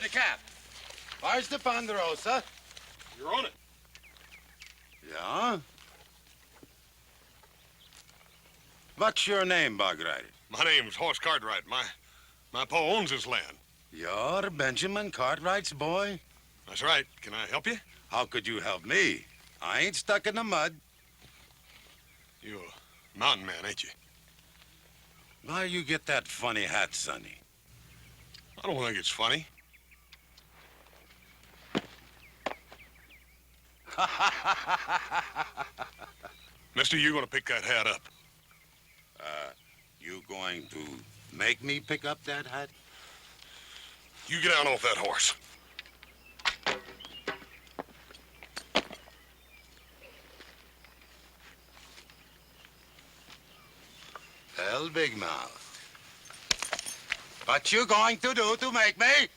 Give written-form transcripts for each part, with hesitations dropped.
with the cap? Where's the Ponderosa? You're on it. Yeah? What's your name, Bug Rider? My name's Horse Cartwright. My pa owns this land. You're Benjamin Cartwright's boy? That's right. Can I help you? How could you help me? I ain't stuck in the mud. You're a mountain man, ain't you? Why you get that funny hat, Sonny? I don't think it's funny. Mister, you're gonna pick that hat up. You going to make me pick up that hat? You get down off that horse. Well, Big Mouth. What you going to do to make me?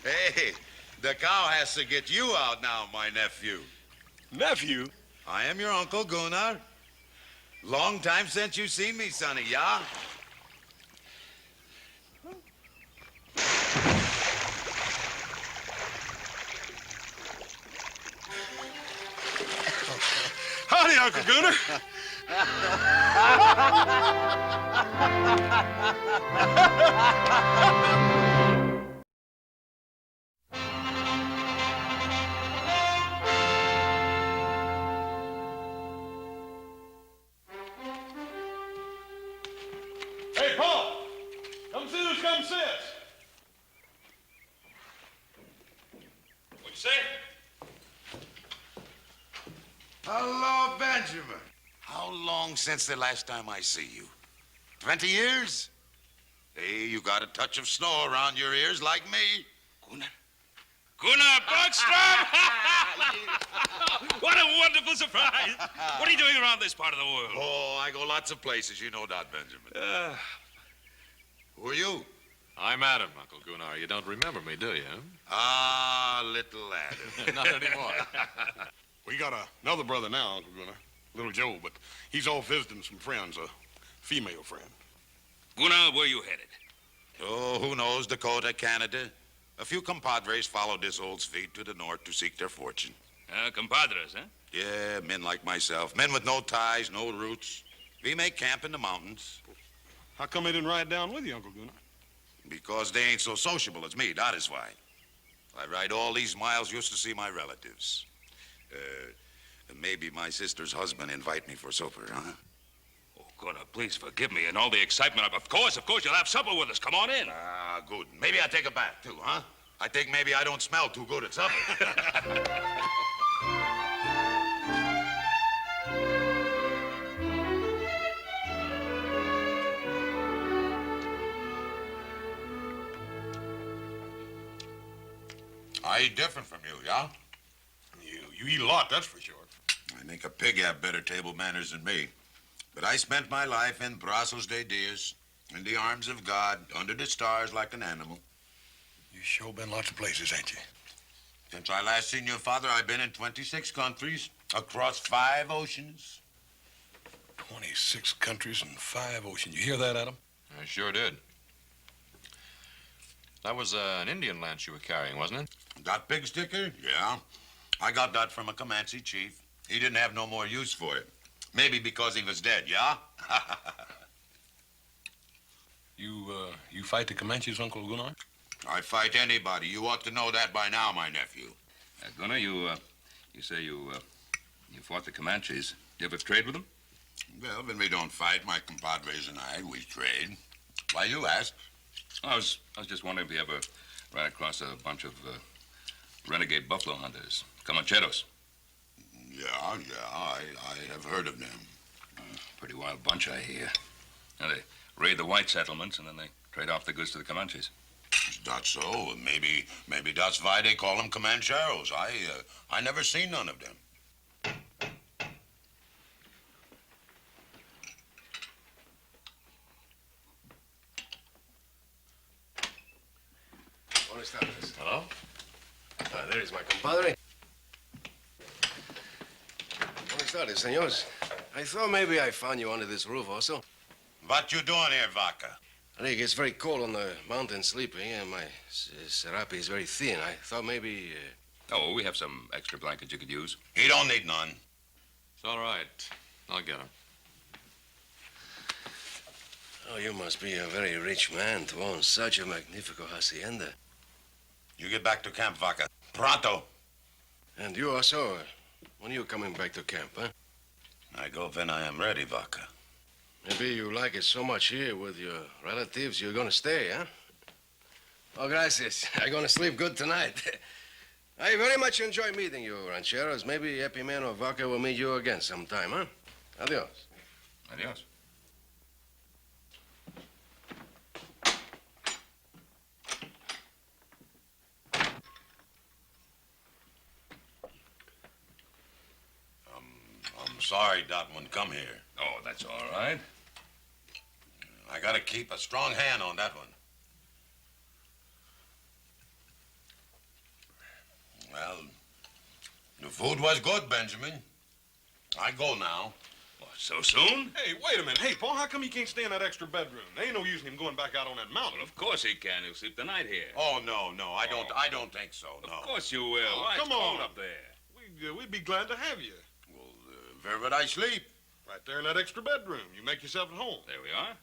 Hey, the cow has to get you out now, my nephew. Nephew? I am your Uncle Gunnar. Long time since you seen me, Sonny, yeah? Howdy, Uncle Gunnar. Hey, Paul. Come see who's come see us. What you say? Hello, Benjamin. How long since the last time I see you? 20 years? Hey, you got a touch of snow around your ears like me. Gunnar Bergstrom! What a wonderful surprise. What are you doing around this part of the world? Oh, I go lots of places. You know that, Benjamin. Who are you? I'm Adam, Uncle Gunnar. You don't remember me, do you? Ah, little Adam. Not anymore. We got another brother now, Uncle Gunnar. Little Joe, but he's off visiting some friends, a female friend. Gunnar, where you headed? Oh, who knows? Dakota, Canada. A few compadres followed this old feet to the north to seek their fortune. Compadres, huh? Yeah, men like myself. Men with no ties, no roots. We make camp in the mountains. How come they didn't ride down with you, Uncle Gunnar? Because they ain't so sociable as me, that is why. I ride all these miles just to see my relatives. Maybe my sister's husband invite me for supper, huh? Oh, Gunnar, please forgive me and all the excitement. Of course, you'll have supper with us. Come on in. Ah, good. Maybe I take a bath, too, huh? I think maybe I don't smell too good at supper. I eat different from you, yeah? You eat a lot, that's for sure. I think a pig have better table manners than me. But I spent my life in Brazos de Dias, in the arms of God, under the stars like an animal. You sure been lots of places, ain't you? Since I last seen your father, I've been in 26 countries, across 5 oceans. 26 countries and 5 oceans. You hear that, Adam? I sure did. That was an Indian lance you were carrying, wasn't it? That big sticker? Yeah. I got that from a Comanche chief. He didn't have no more use for it. Maybe because he was dead, yeah? You fight the Comanches, Uncle Gunnar? I fight anybody. You ought to know that by now, my nephew. Gunnar, you say you fought the Comanches. You ever trade with them? Well, when we don't fight, my compadres and I, we trade. Why you ask? I was just wondering if you ever ran across a bunch of renegade buffalo hunters, Comancheros. Yeah, I have heard of them. Pretty wild bunch, I hear. Now, they raid the white settlements, and then they trade off the goods to the Comanches. Is that so? Maybe that's why they call them Comancheros. I never seen none of them. Buenas tardes. Hello? There is my compadre. Buenas tardes, senores. I thought maybe I found you under this roof also. What you doing here, Vaca? I think it's very cold on the mountain sleeping, and my serape is very thin. I thought maybe... Oh, we have some extra blankets you could use. He don't need none. It's all right. I'll get him. Oh, you must be a very rich man to own such a magnifico hacienda. You get back to camp, Vaca. Pronto. And you also, when are you coming back to camp, huh? I go when I am ready, Vaca. Maybe you like it so much here with your relatives, you're gonna stay, huh? Oh, gracias. I'm gonna sleep good tonight. I very much enjoy meeting you, rancheros. Maybe Epiman or Vaca will meet you again sometime, huh? Adios. Adios. I'm sorry Dot wouldn't come here. Oh, that's all right. I gotta keep a strong hand on that one. Well, the food was good, Benjamin. I go now. What, so soon? Hey, wait a minute. Hey, Paul, how come he can't stay in that extra bedroom? There ain't no use in him going back out on that mountain. Well, of course he can. He'll sleep the night here. Oh, no, I don't think so, no. Of course you will. Oh, Why, it's come on. cold up there. We'd be glad to have you. Well, where would I sleep? Right there in that extra bedroom. You make yourself at home. There we are.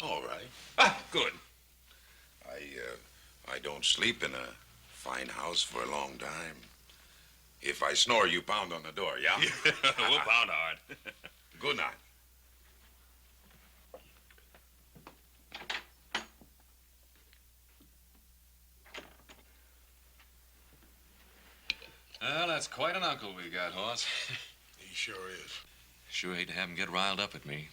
All right. Ah, good. I don't sleep in a fine house for a long time. If I snore, you pound on the door, yeah? We'll pound hard. Good night. Well, that's quite an uncle we got, Hoss. He sure is. Sure hate to have him get riled up at me.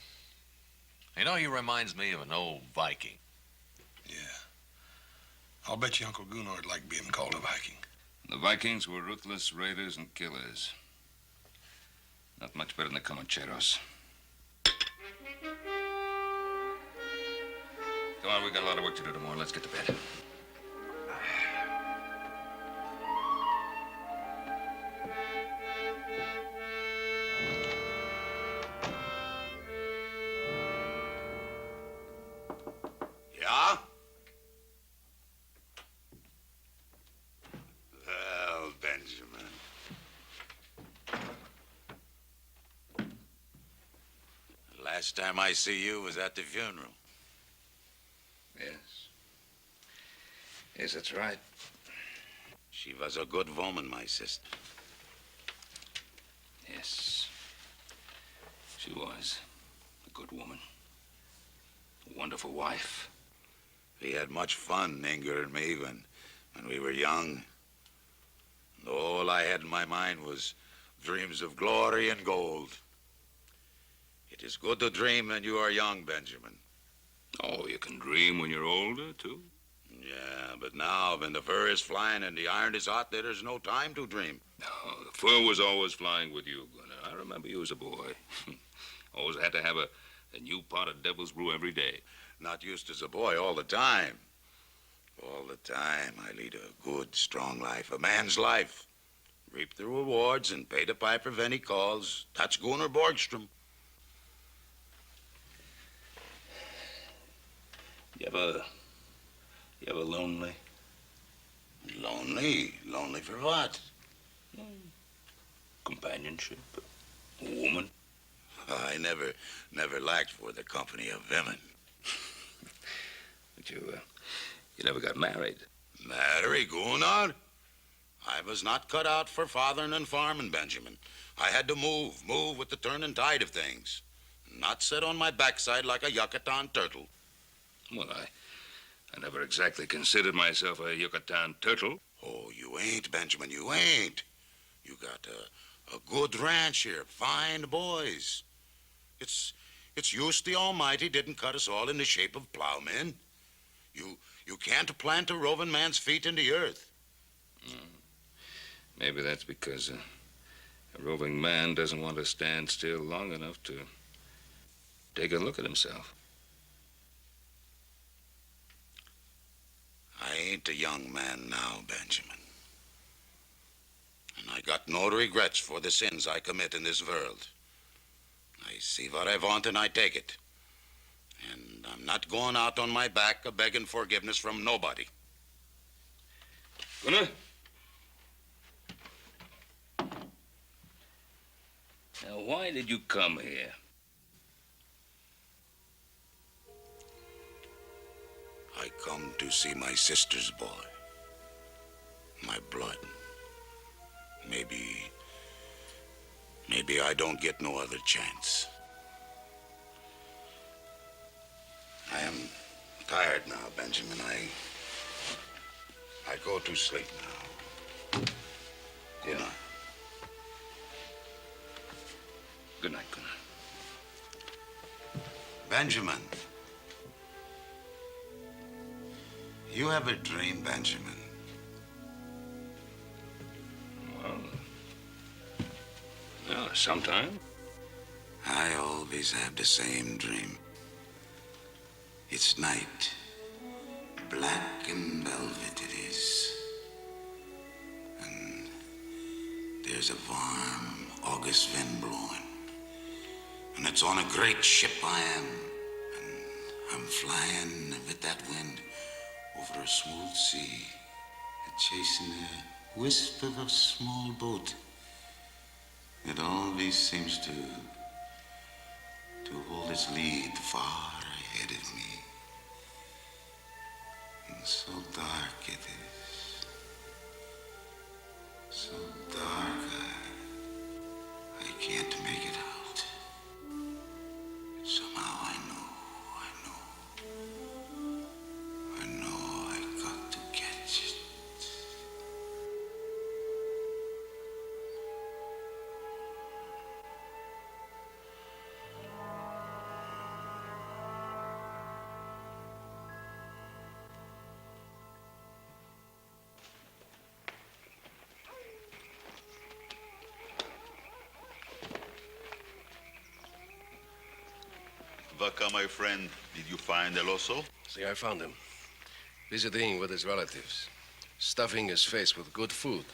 You know, he reminds me of an old Viking. Yeah. I'll bet you Uncle Gunnar'd like being called a Viking. The Vikings were ruthless raiders and killers. Not much better than the Comancheros. Come on, we got a lot of work to do tomorrow. Let's get to bed. Yeah? Well, Benjamin. Last time I see you was at the funeral. Yes. Yes, that's right. She was a good woman, my sister. Yes. She was a good woman. A wonderful wife. We had much fun, Inger and me, when we were young. And all I had in my mind was dreams of glory and gold. It is good to dream when you are young, Benjamin. Oh, you can dream when you're older, too. Yeah, but now, when the fur is flying and the iron is hot, there is no time to dream. No, the fur was always flying with you, Gunnar. I remember you as a boy. Always had to have a new pot of devil's brew every day. Not used as a boy all the time. All the time, I lead a good, strong life, a man's life. Reap the rewards and pay the piper when he calls. That's Gunnar Borgstrom. You ever lonely? Lonely? Lonely for what? Companionship? A woman? I never lacked for the company of women. But you never got married. Marry, Gunnar? I was not cut out for fathering and farming, Benjamin. I had to move with the turning tide of things. Not sit on my backside like a Yucatan turtle. Well, I never exactly considered myself a Yucatan turtle. Oh, you ain't, Benjamin, you ain't. You got a good ranch here, fine boys. It's used the Almighty didn't cut us all in the shape of plowmen. You can't plant a roving man's feet in the earth. Maybe that's because a roving man doesn't want to stand still long enough to take a look at himself. I ain't a young man now, Benjamin. And I got no regrets for the sins I commit in this world. I see what I want and I take it. And I'm not going out on my back a-begging forgiveness from nobody. Gunnar? Now, why did you come here? I come to see my sister's boy. My blood. Maybe I don't get no other chance. I am tired now, Benjamin. I go to sleep now. Good night. Good night, Gunnar. Benjamin. You ever dream, Benjamin? Well, yeah, sometime. I always have the same dream. It's night. Black and velvet it is. And there's a warm August wind blowing. And it's on a great ship I am. And I'm flying with that wind over a smooth sea, chasing a wisp of a small boat. It always seems to hold its lead far ahead of me. And so dark it is. So dark I can't make it out. Somehow I know I got to catch it. Vaca, my friend, did you find El Oso? See, I found him. Visiting with his relatives. Stuffing his face with good food.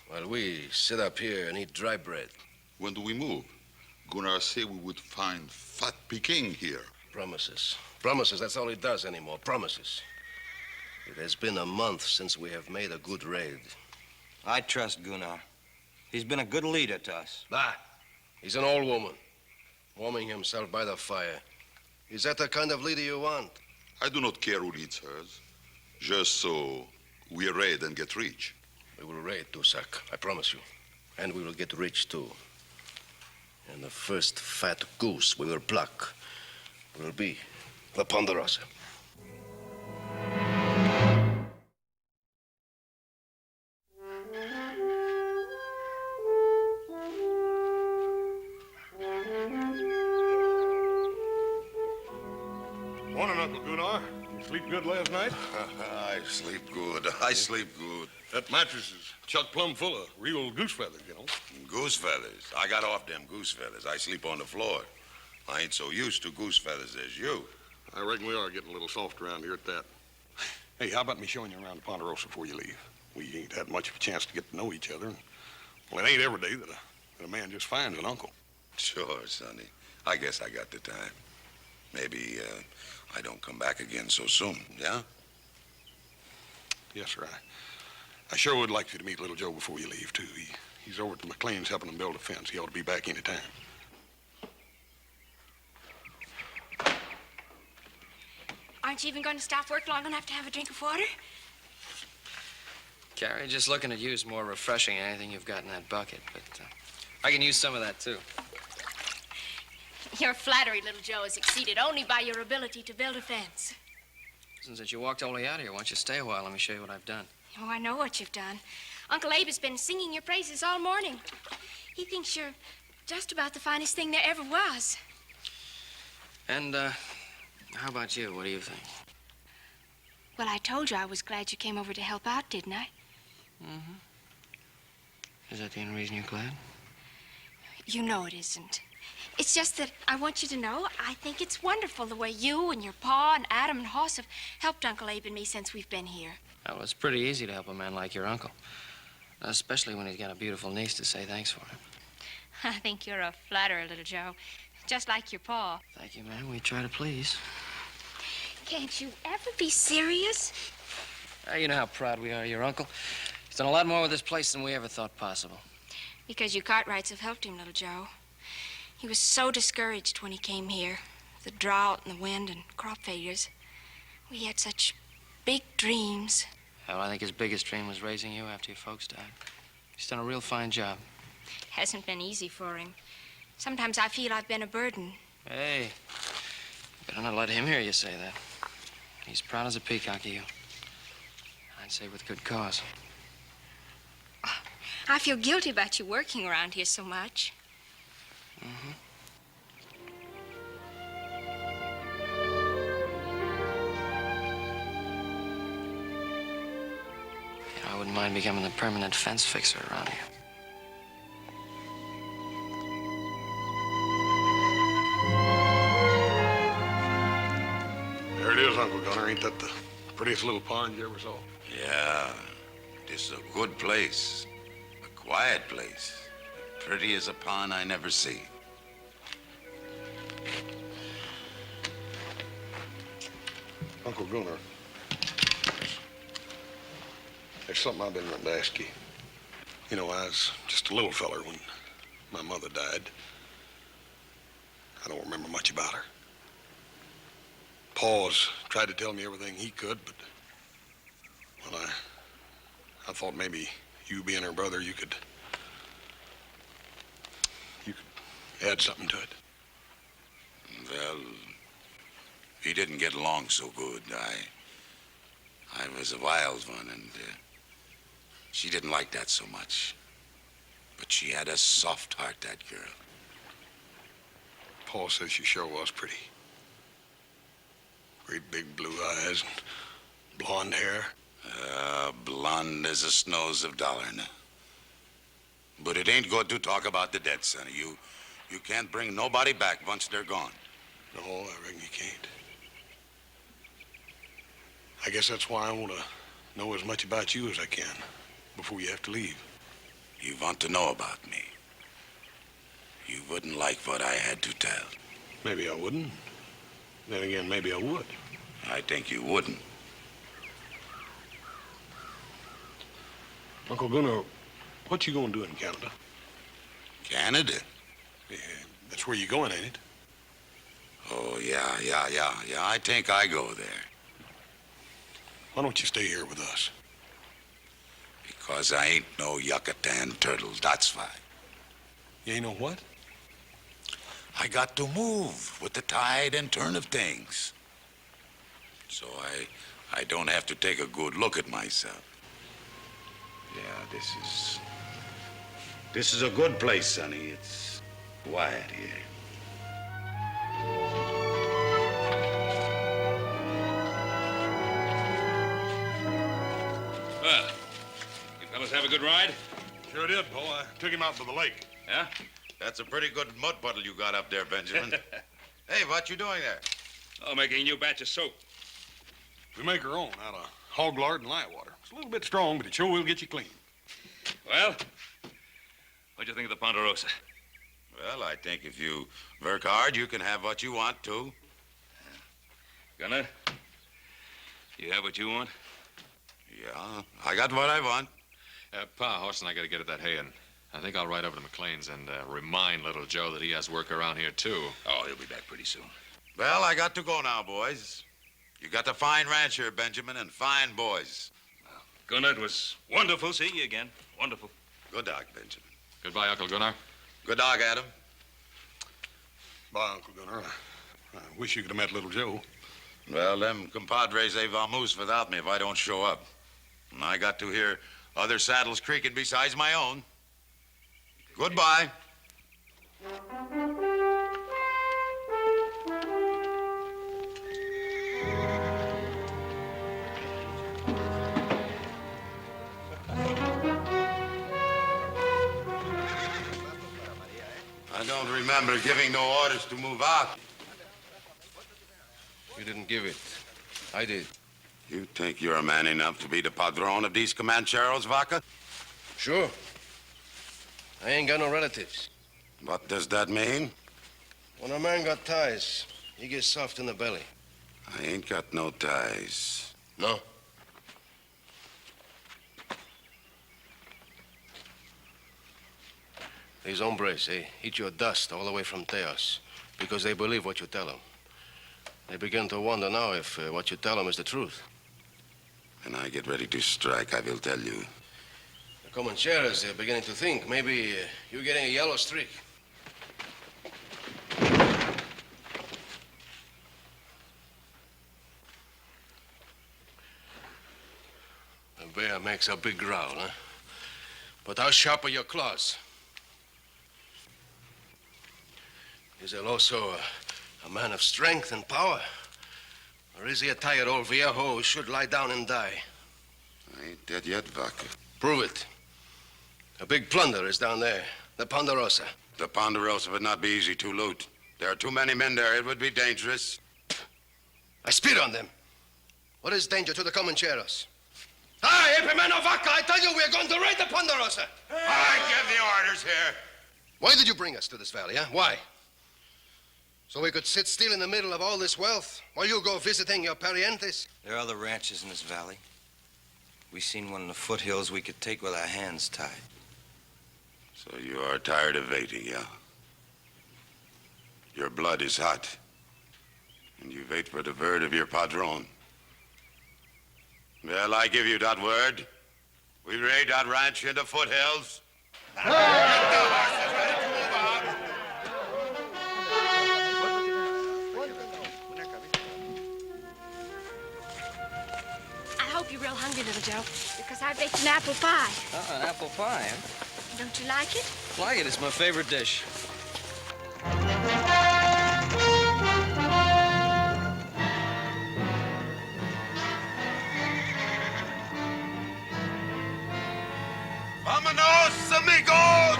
While we sit up here and eat dry bread. When do we move? Gunnar said we would find fat VIKING here. Promises. Promises, that's all he does anymore. Promises. It has been a month since we have made a good raid. I trust Gunnar. He's been a good leader to us. Ah, he's an old woman. Warming himself by the fire. Is that the kind of leader you want? I do not care who leads hers. Just so we raid and get rich. We will raid, Dusak, I promise you. And we will get rich, too. And the first fat goose we will pluck will be the Ponderosa. Morning, Uncle Gunnar. You sleep good last night? I sleep good. I sleep good. That mattress is chock plumb full of real goose feathers, you know. Goose feathers. I got off them goose feathers. I sleep on the floor. I ain't so used to goose feathers as you. I reckon we are getting a little soft around here at that. Hey, how about me showing you around the Ponderosa before you leave? We ain't had much of a chance to get to know each other. Well, it ain't every day that a man just finds an uncle. Sure, Sonny. I guess I got the time. Maybe I don't come back again so soon, yeah? Yes, sir. I sure would like you to meet little Joe before you leave, too. He's over at the McLean's helping them build a fence. He ought to be back any time. Aren't you even going to stop work long enough to have a drink of water? Carrie, just looking at you is more refreshing than anything you've got in that bucket, but I can use some of that, too. Your flattery, little Joe, is exceeded only by your ability to build a fence. Since you walked all the way out here, why don't you stay a while? Let me show you what I've done. Oh, I know what you've done. Uncle Abe has been singing your praises all morning. He thinks you're just about the finest thing there ever was. And, how about you? What do you think? Well, I told you I was glad you came over to help out, didn't I? Mm-hmm. Is that the only reason you're glad? You know it isn't. It's just that I want you to know I think it's wonderful the way you and your pa and Adam and Hoss have helped Uncle Abe and me since we've been here. Well, it's pretty easy to help a man like your uncle. Especially when he's got a beautiful niece to say thanks for him. I think you're a flatterer, little Joe. Just like your pa. Thank you, ma'am. We try to please. Can't you ever be serious? You know how proud we are of your uncle. He's done a lot more with this place than we ever thought possible. Because you Cartwrights have helped him, little Joe. He was so discouraged when he came here. The drought and the wind and crop failures. We had such big dreams. Well, I think his biggest dream was raising you after your folks died. He's done a real fine job. Hasn't been easy for him. Sometimes I feel I've been a burden. Hey, better not let him hear you say that. He's proud as a peacock of you. I'd say with good cause. I feel guilty about you working around here so much. Mm-hmm. I wouldn't mind becoming the permanent fence fixer around here. There it is, Uncle Gunner. Ain't that the prettiest little pond you ever saw? Yeah, this is a good place. A quiet place. Pretty as a pond I never see. Uncle Gunner, there's something I've been wanting to ask you. You know, I was just a little feller when my mother died. I don't remember much about her. Pa's tried to tell me everything he could, but, well, I thought maybe you being her brother, you could add something to it. Well, we didn't get along so good. I was a wild one, and she didn't like that so much. But she had a soft heart, that girl. Pa says she sure was pretty. Great big blue eyes and blonde hair. Blonde as the snows of Dollarna. But it ain't good to talk about the dead, sonny. You can't bring nobody back once they're gone. No, I reckon you can't. I guess that's why I want to know as much about you as I can before you have to leave. You want to know about me. You wouldn't like what I had to tell. Maybe I wouldn't. Then again, maybe I would. I think you wouldn't. Uncle Gunnar, what you gonna do in Canada? Canada? Yeah, that's where you going, ain't it? Oh, yeah. I think I go there. Why don't you stay here with us? Because I ain't no Yucatan turtle, that's why. You ain't know what? I got to move with the tide and turn of things. So I don't have to take a good look at myself. Yeah, this is a good place, sonny. It's quiet here. Well, you fellas have a good ride? Sure did, Bo. I took him out to the lake. Yeah? That's a pretty good mud puddle you got up there, Benjamin. Hey, what you doing there? Oh, making a new batch of soap. We make our own out of hog lard and light water. It's a little bit strong, but it sure will get you clean. Well, what'd you think of the Ponderosa? Well, I think if you work hard, you can have what you want, too. Gunner, you have what you want? Yeah, I got what I want. Pa, Horse and I got to get at that hay, and I think I'll ride over to McLean's and remind little Joe that he has work around here, too. Oh, he'll be back pretty soon. Well, I got to go now, boys. You got a fine ranch here, Benjamin, and fine boys. Gunner, it was wonderful seeing you again. Wonderful. Good dog, Benjamin. Goodbye, Uncle Gunnar. Good dog, Adam. Bye, Uncle Gunnar. I wish you could have met little Joe. Well, them compadres, they vamoose without me if I don't show up. And I got to hear other saddles creaking besides my own. Goodbye. I don't remember giving no orders to move out. You didn't give it. I did. You think you're man enough to be the padrone of these Comancheros, Vaca? Sure. I ain't got no relatives. What does that mean? When a man got ties, he gets soft in the belly. I ain't got no ties. No? These hombres, they eat your dust all the way from Teos because they believe what you tell them. They begin to wonder now if what you tell them is the truth. When I get ready to strike, I will tell you. The Comancheros, they're beginning to think maybe you're getting a yellow streak. The bear makes a big growl, huh? But how sharp are your claws? Is El Oso a man of strength and power? Or is he a tired old viejo who should lie down and die? I ain't dead yet, Vaca. Prove it. A big plunder is down there, the Ponderosa. The Ponderosa would not be easy to loot. There are too many men there. It would be dangerous. I spit on them. What is danger to the Comancheros? Hi, Epimeno Vaca, I tell you, we're going to raid the Ponderosa. I give the orders here. Why did you bring us to this valley, huh? Why? So we could sit still in the middle of all this wealth while you go visiting your parientes? There are other ranches in this valley. We seen one in the foothills we could take with our hands tied. So you are tired of waiting, yeah? Your blood is hot. And you wait for the word of your padrone. Well, I give you that word. We raid that ranch in the foothills. I hope you're real hungry, little Joe, because I baked an apple pie. An apple pie, huh? Don't you like it? Like it. It's my favorite dish. Vámonos, amigos!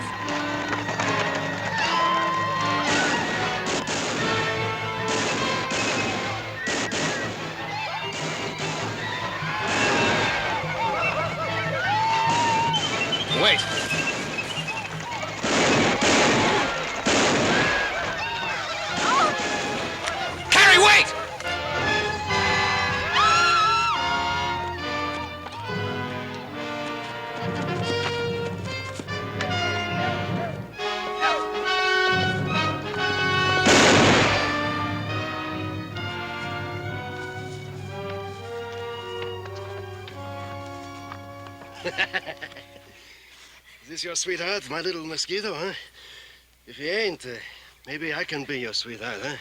Wait. Harry, wait! Is this your sweetheart, my little mosquito, huh? If he ain't, maybe I can be your sweetheart, huh?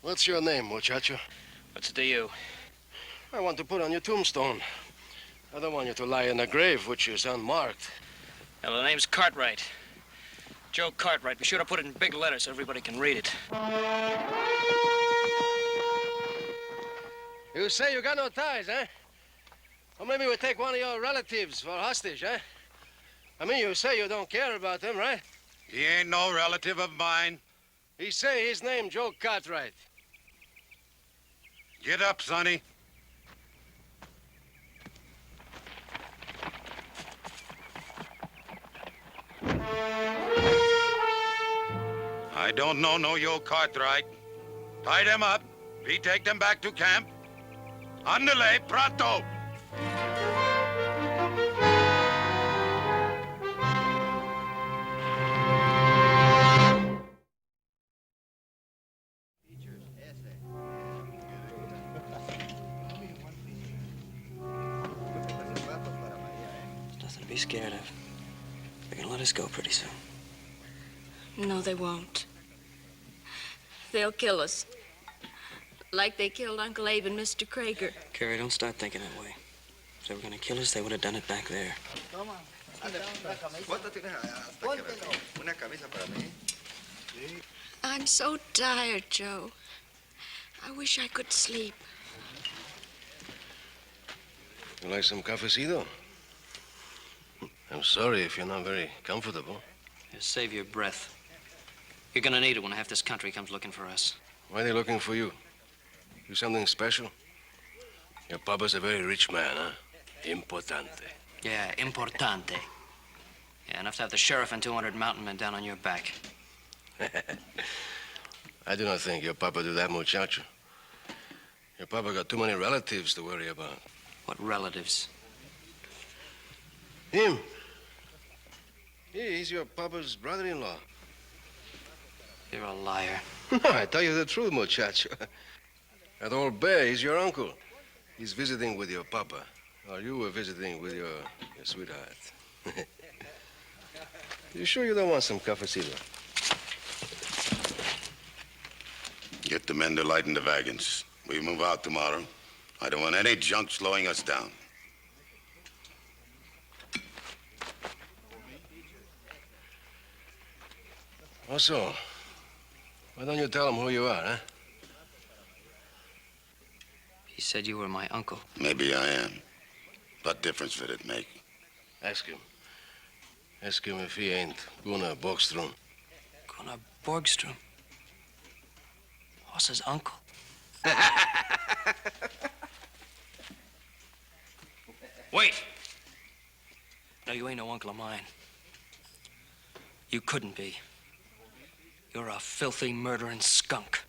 What's your name, muchacho? What's it to you? I want to put on your tombstone. I don't want you to lie in a grave which is unmarked. Well, the name's Cartwright. Joe Cartwright. Be sure to put it in big letters so everybody can read it. You say you got no ties, huh? Or maybe we take one of your relatives for hostage, huh? I mean, you say you don't care about them, right? He ain't no relative of mine. He say his name Joe Cartwright. Get up, Sonny. I don't know no Joe Cartwright. Tie them up. We take them back to camp. Andale, pronto. Nothing to be scared of. We can let let us go pretty soon. No, they won't. They'll kill us. Like they killed Uncle Abe and Mr. Krager. Carrie, don't start thinking that way. If they were going to kill us, they would have done it back there. I'm so tired, Joe. I wish I could sleep. You like some cafecito? I'm sorry if you're not very comfortable. Just save your breath. You're going to need it when half this country comes looking for us. Why are they looking for you? You something special? Your papa's a very rich man, huh? Importante. Yeah, importante. Yeah, enough to have the sheriff and 200 mountain men down on your back. I do not think your papa do that, muchacho. Your papa got too many relatives to worry about. What relatives? Him. He's your papa's brother-in-law. You're a liar. No, I tell you the truth, muchacho. That old bear, he's your uncle. He's visiting with your papa. Or you were visiting with your sweetheart. You sure you don't want some cafecito? Get the men to lighten the wagons. We move out tomorrow. I don't want any junk slowing us down. Also, why don't you tell him who you are, huh? He said you were my uncle. Maybe I am. What difference would it make? Ask him. Ask him if he ain't Gunnar Borgstrom. Gunnar Borgstrom? Hoss's uncle? Wait! No, you ain't no uncle of mine. You couldn't be. You're a filthy, murdering skunk.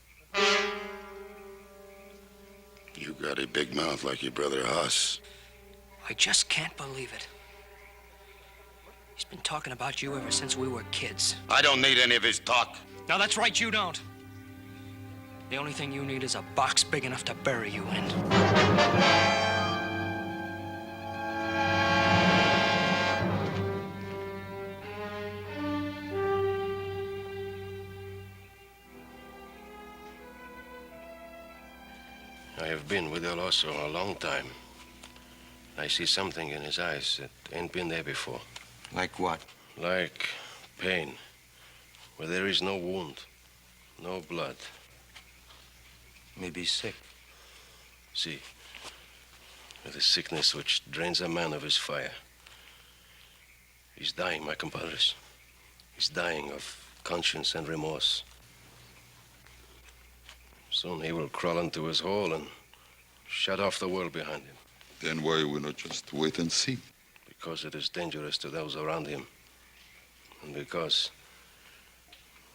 You got a big mouth like your brother Hoss. I just can't believe it. He's been talking about you ever since we were kids. I don't need any of his talk. No, that's right, you don't. The only thing you need is a box big enough to bury you in. I have been with El Oso a long time. I see something in his eyes that ain't been there before. Like what? Like pain, where there is no wound, no blood. Maybe he's sick. See, with a sickness which drains a man of his fire. He's dying, my compadres. He's dying of conscience and remorse. Soon he will crawl into his hole and shut off the world behind him. Then why we not just wait and see? Because it is dangerous to those around him. And because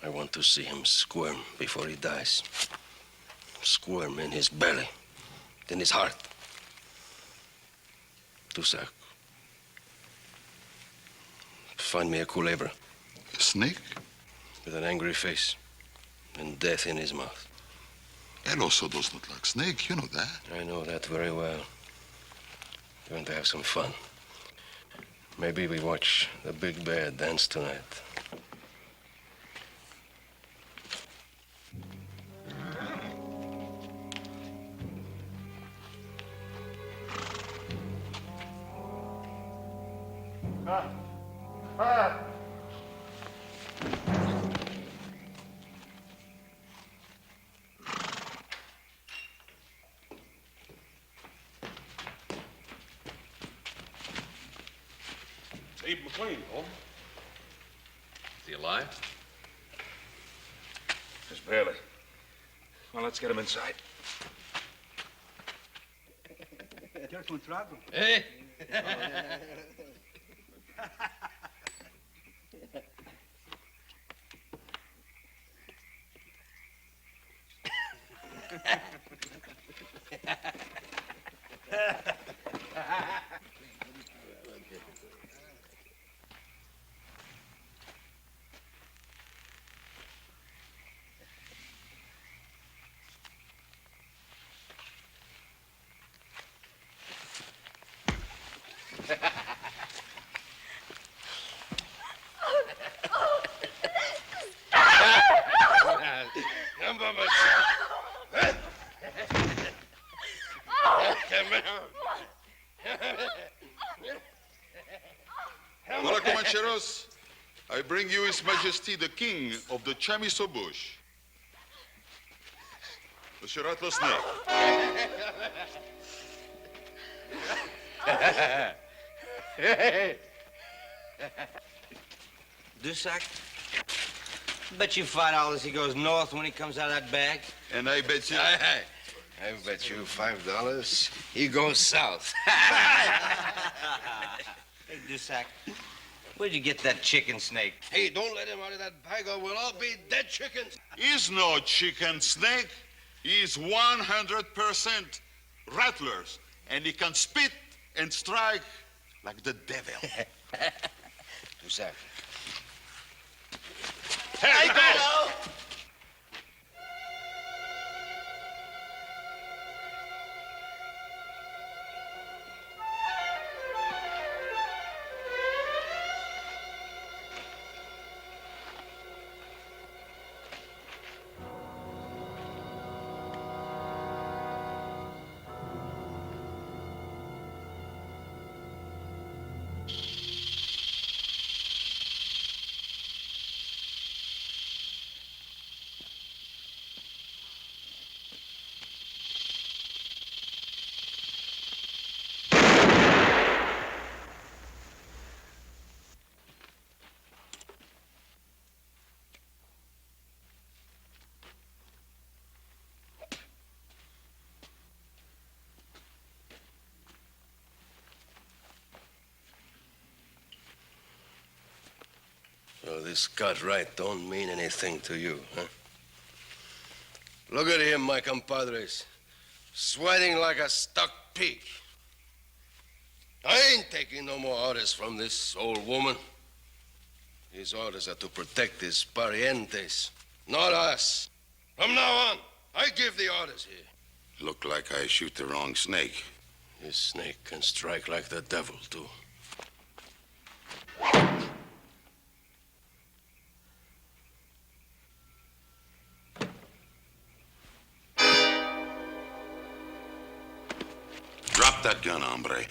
I want to see him squirm before he dies. Squirm in his belly, in his heart. Tusak, find me a culebra. A snake? With an angry face and death in his mouth. El Oso does not like snake, you know that. I know that very well. We're going to have some fun. Maybe we watch the big bear dance tonight. Abe McLean, Paul. Is he alive? Just barely. Well, let's get him inside. Hey! Hola, Comancheros. I bring you His Majesty the King of the Chamiso Bush. The Shirato Snake. Dusak? Bet you $5 he goes north when he comes out of that bag. And I bet you... I bet you $5 he goes south. Hey, Dusak, where'd you get that chicken snake? Hey, don't let him out of that bag or we'll all be dead chickens. He's no chicken snake. He's 100% rattlers. And he can spit and strike like the devil. Dusak. Hey, go! So this cut right don't mean anything to you, huh? Look at him, my compadres. Sweating like a stuck pig. I ain't taking no more orders from this old woman. His orders are to protect his parientes, not us. From now on, I give the orders here. Look like I shoot the wrong snake. This snake can strike like the devil, too. Drop that gun, hombre.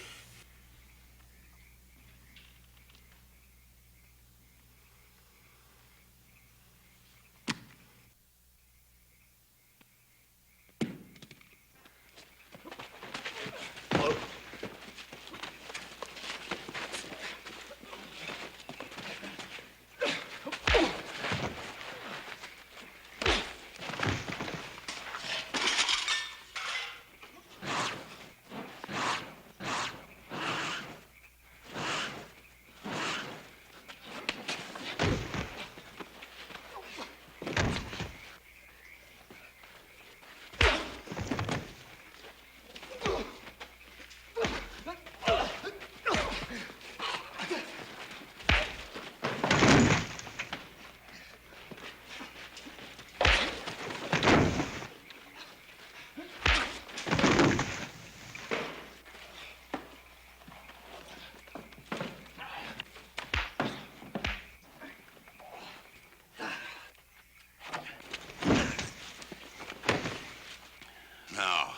Now,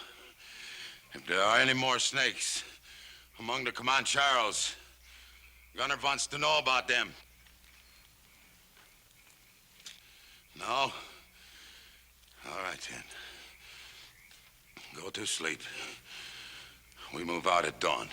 if there are any more snakes among the Comancheros, Gunner wants to know about them. No? All right, then. Go to sleep. We move out at dawn.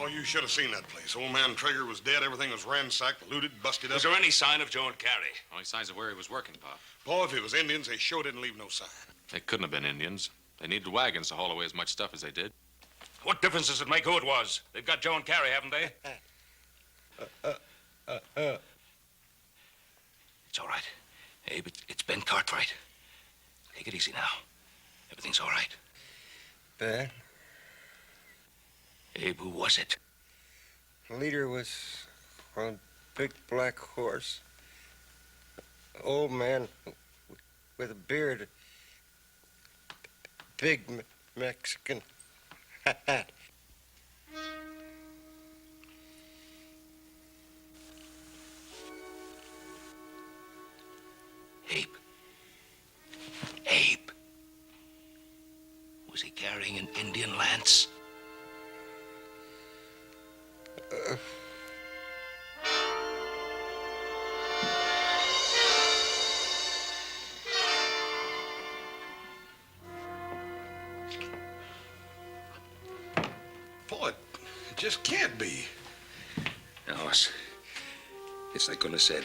you should have seen that place. Old man Traeger was dead. Everything was ransacked, looted, busted up. Was there any sign of Joe and Carrie? Only signs of where he was working, Pa. Paul, if it was Indians, they sure didn't leave no sign. They couldn't have been Indians. They needed wagons to haul away as much stuff as they did. What difference does it make who it was? They've got Joe and Carrie, haven't they? It's all right. Abe, it's Ben Cartwright. Take it easy now. Everything's all right. Ben? Abe, who was it? The leader was on a big black horse. Old man with a beard. Big Mexican hat. Abe. Abe. Was he carrying an Indian lance? Paul, it just can't be. No, it's like Gunnar said.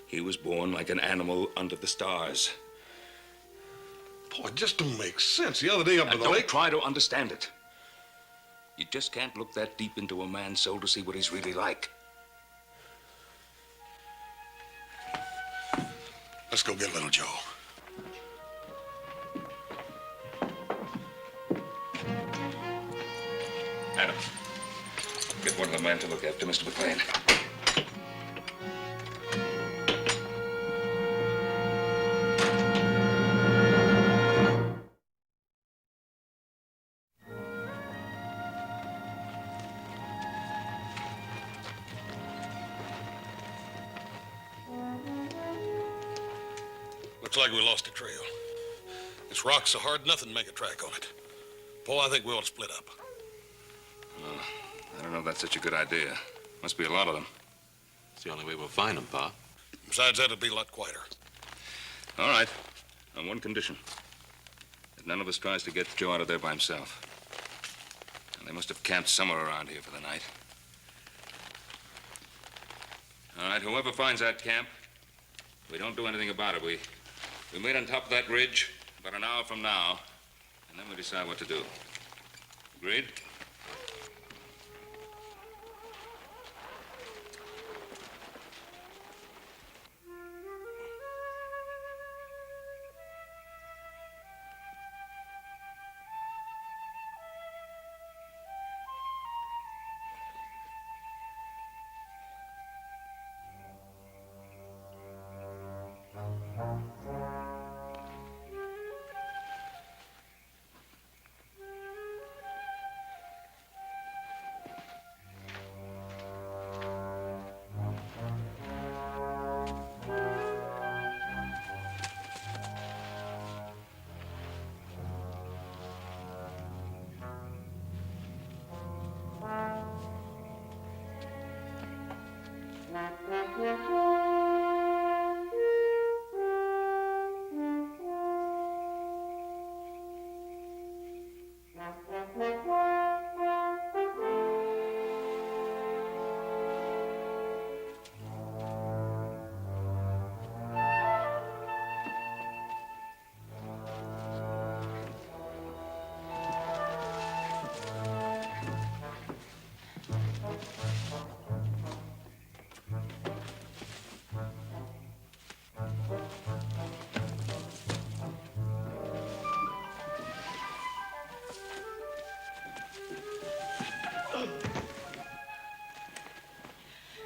He was born like an animal under the stars. Paul, it just don't make sense. The other day up by the Don't lake... try to understand it. You just can't look that deep into a man's soul to see what he's really like. Let's go get little Joe. Adam, get one of the men to look after Mr. McLean. Looks like we lost a trail. This rock's so hard, nothing make a track on it. Paul, I think we ought to split up. I don't know if that's such a good idea. Must be a lot of them. It's the only way we'll find them, Pa. Besides that, it'd be a lot quieter. All right, on one condition. That none of us tries to get Joe out of there by himself. And they must have camped somewhere around here for the night. All right, whoever finds that camp, we don't do anything about it. We meet on top of that ridge about an hour from now, and then we decide what to do. Agreed?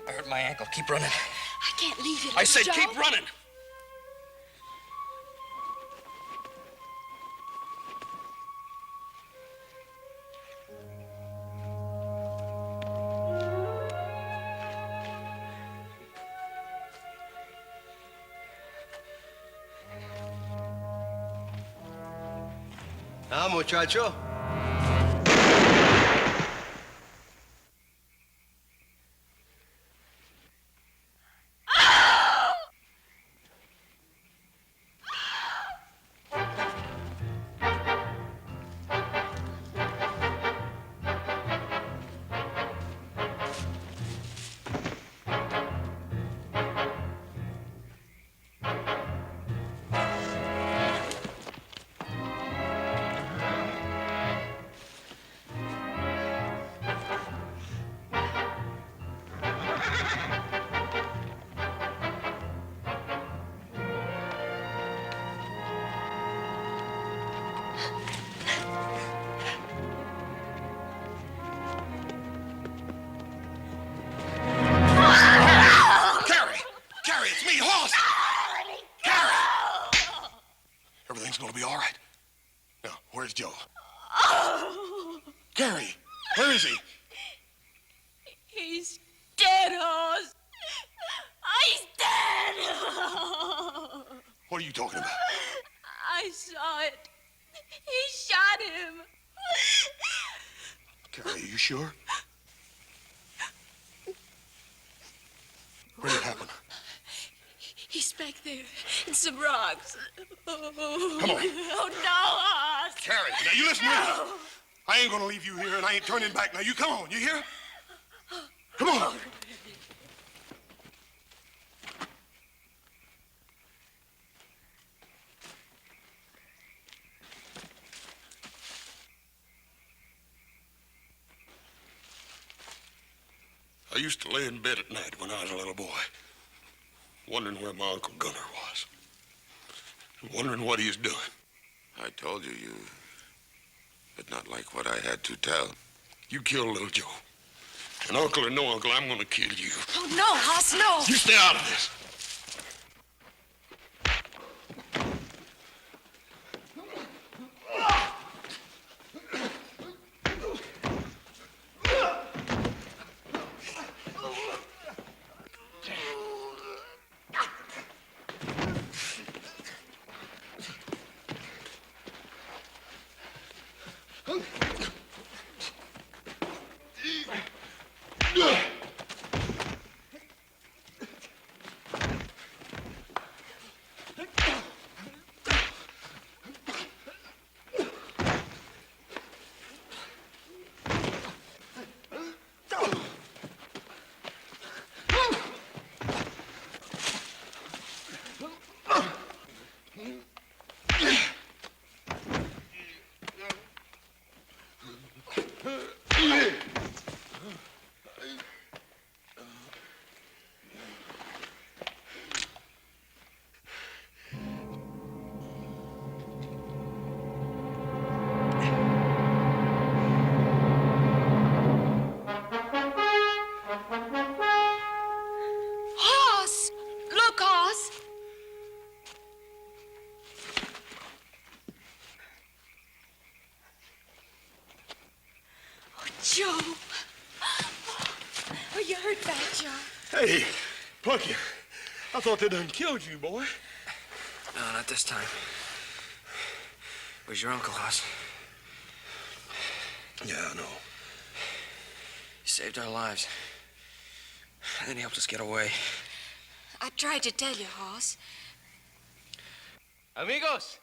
I hurt my ankle. Keep running. I can't leave you, I said Joe. keep running. Now, muchacho. Carrie, it's me, Hoss! Carrie! Everything's gonna be all right. Now, where's Joe? Carrie, where is he? He's dead, Hoss. He's dead. What are you talking about? I saw it. He shot him. Carrie, are you sure? Where did it happen? He's back there in some rocks. Oh. Come on. Oh, no, Hoss. Carrie, now you listen to me. I ain't gonna leave you here, and I ain't turning back. Now you come on, you hear? Come on. I used to lay in bed at night when I was a little boy, wondering where my Uncle Gunner was, and wondering what he was doing. I told you, you did not like what I had to tell. You killed little Joe. And uncle or no uncle, I'm gonna kill you. Oh, no, Hoss, no. You stay out of this. Hoss! Look, Hoss! Oh, Joe. Oh, you hurt bad, Joe. Hey, Plucky, I thought they done killed you, boy. No, not this time. Where's your uncle, Hoss? Yeah, I know. He saved our lives. And then he helped us get away. I tried to tell you, Hoss. Amigos!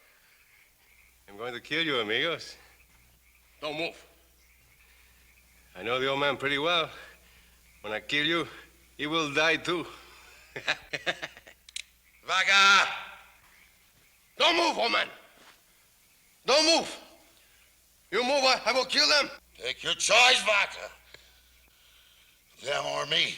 I'm going to kill you, amigos. Don't move. I know the old man pretty well. When I kill you, he will die too. Vaga! Don't move, old man. Don't move. You move, I will kill them. Take your choice, Vaca. Them or me.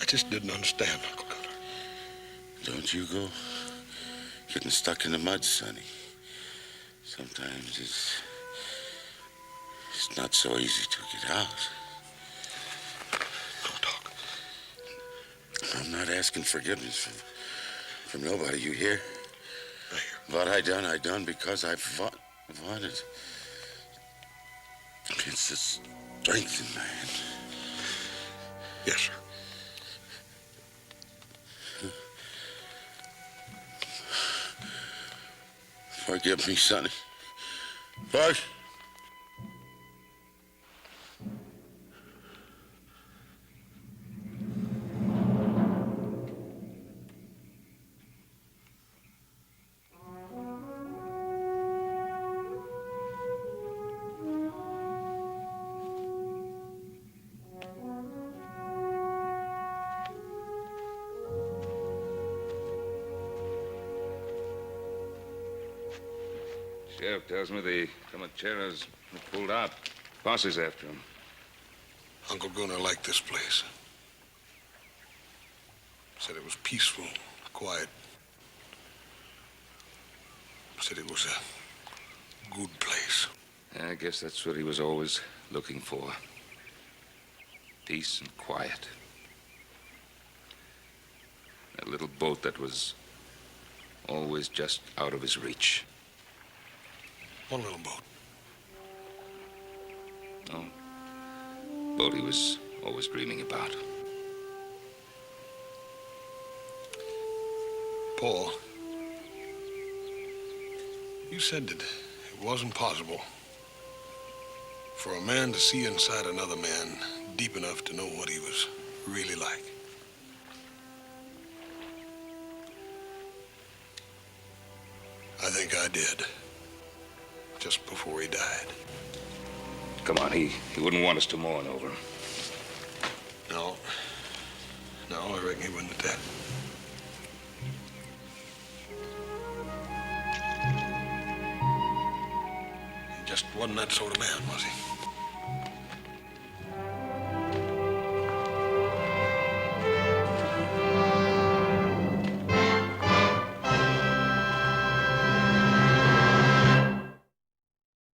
I just didn't understand, Uncle Gunner. Don't you go getting stuck in the mud, Sonny. Sometimes it's not so easy to get out. Don't talk. I'm not asking forgiveness from nobody, you hear? I hear. What I done because I wanted. It's the strength in man. Yes, sir. Forgive me, Sonny. Sheriff tells me the Comancheros have pulled out. Posse's after him. Uncle Gunnar liked this place. Said it was peaceful, quiet. Said it was a good place. I guess that's what he was always looking for. Peace and quiet. That little boat that was always just out of his reach. One little boat. No. Boat he was always dreaming about. Paul, you said that it wasn't possible for a man to see inside another man deep enough to know what he was really like. I think I did. Just before he died. Come on, he wouldn't want us to mourn over him. No. No, I reckon he wouldn't at that. He just wasn't that sort of man, was he?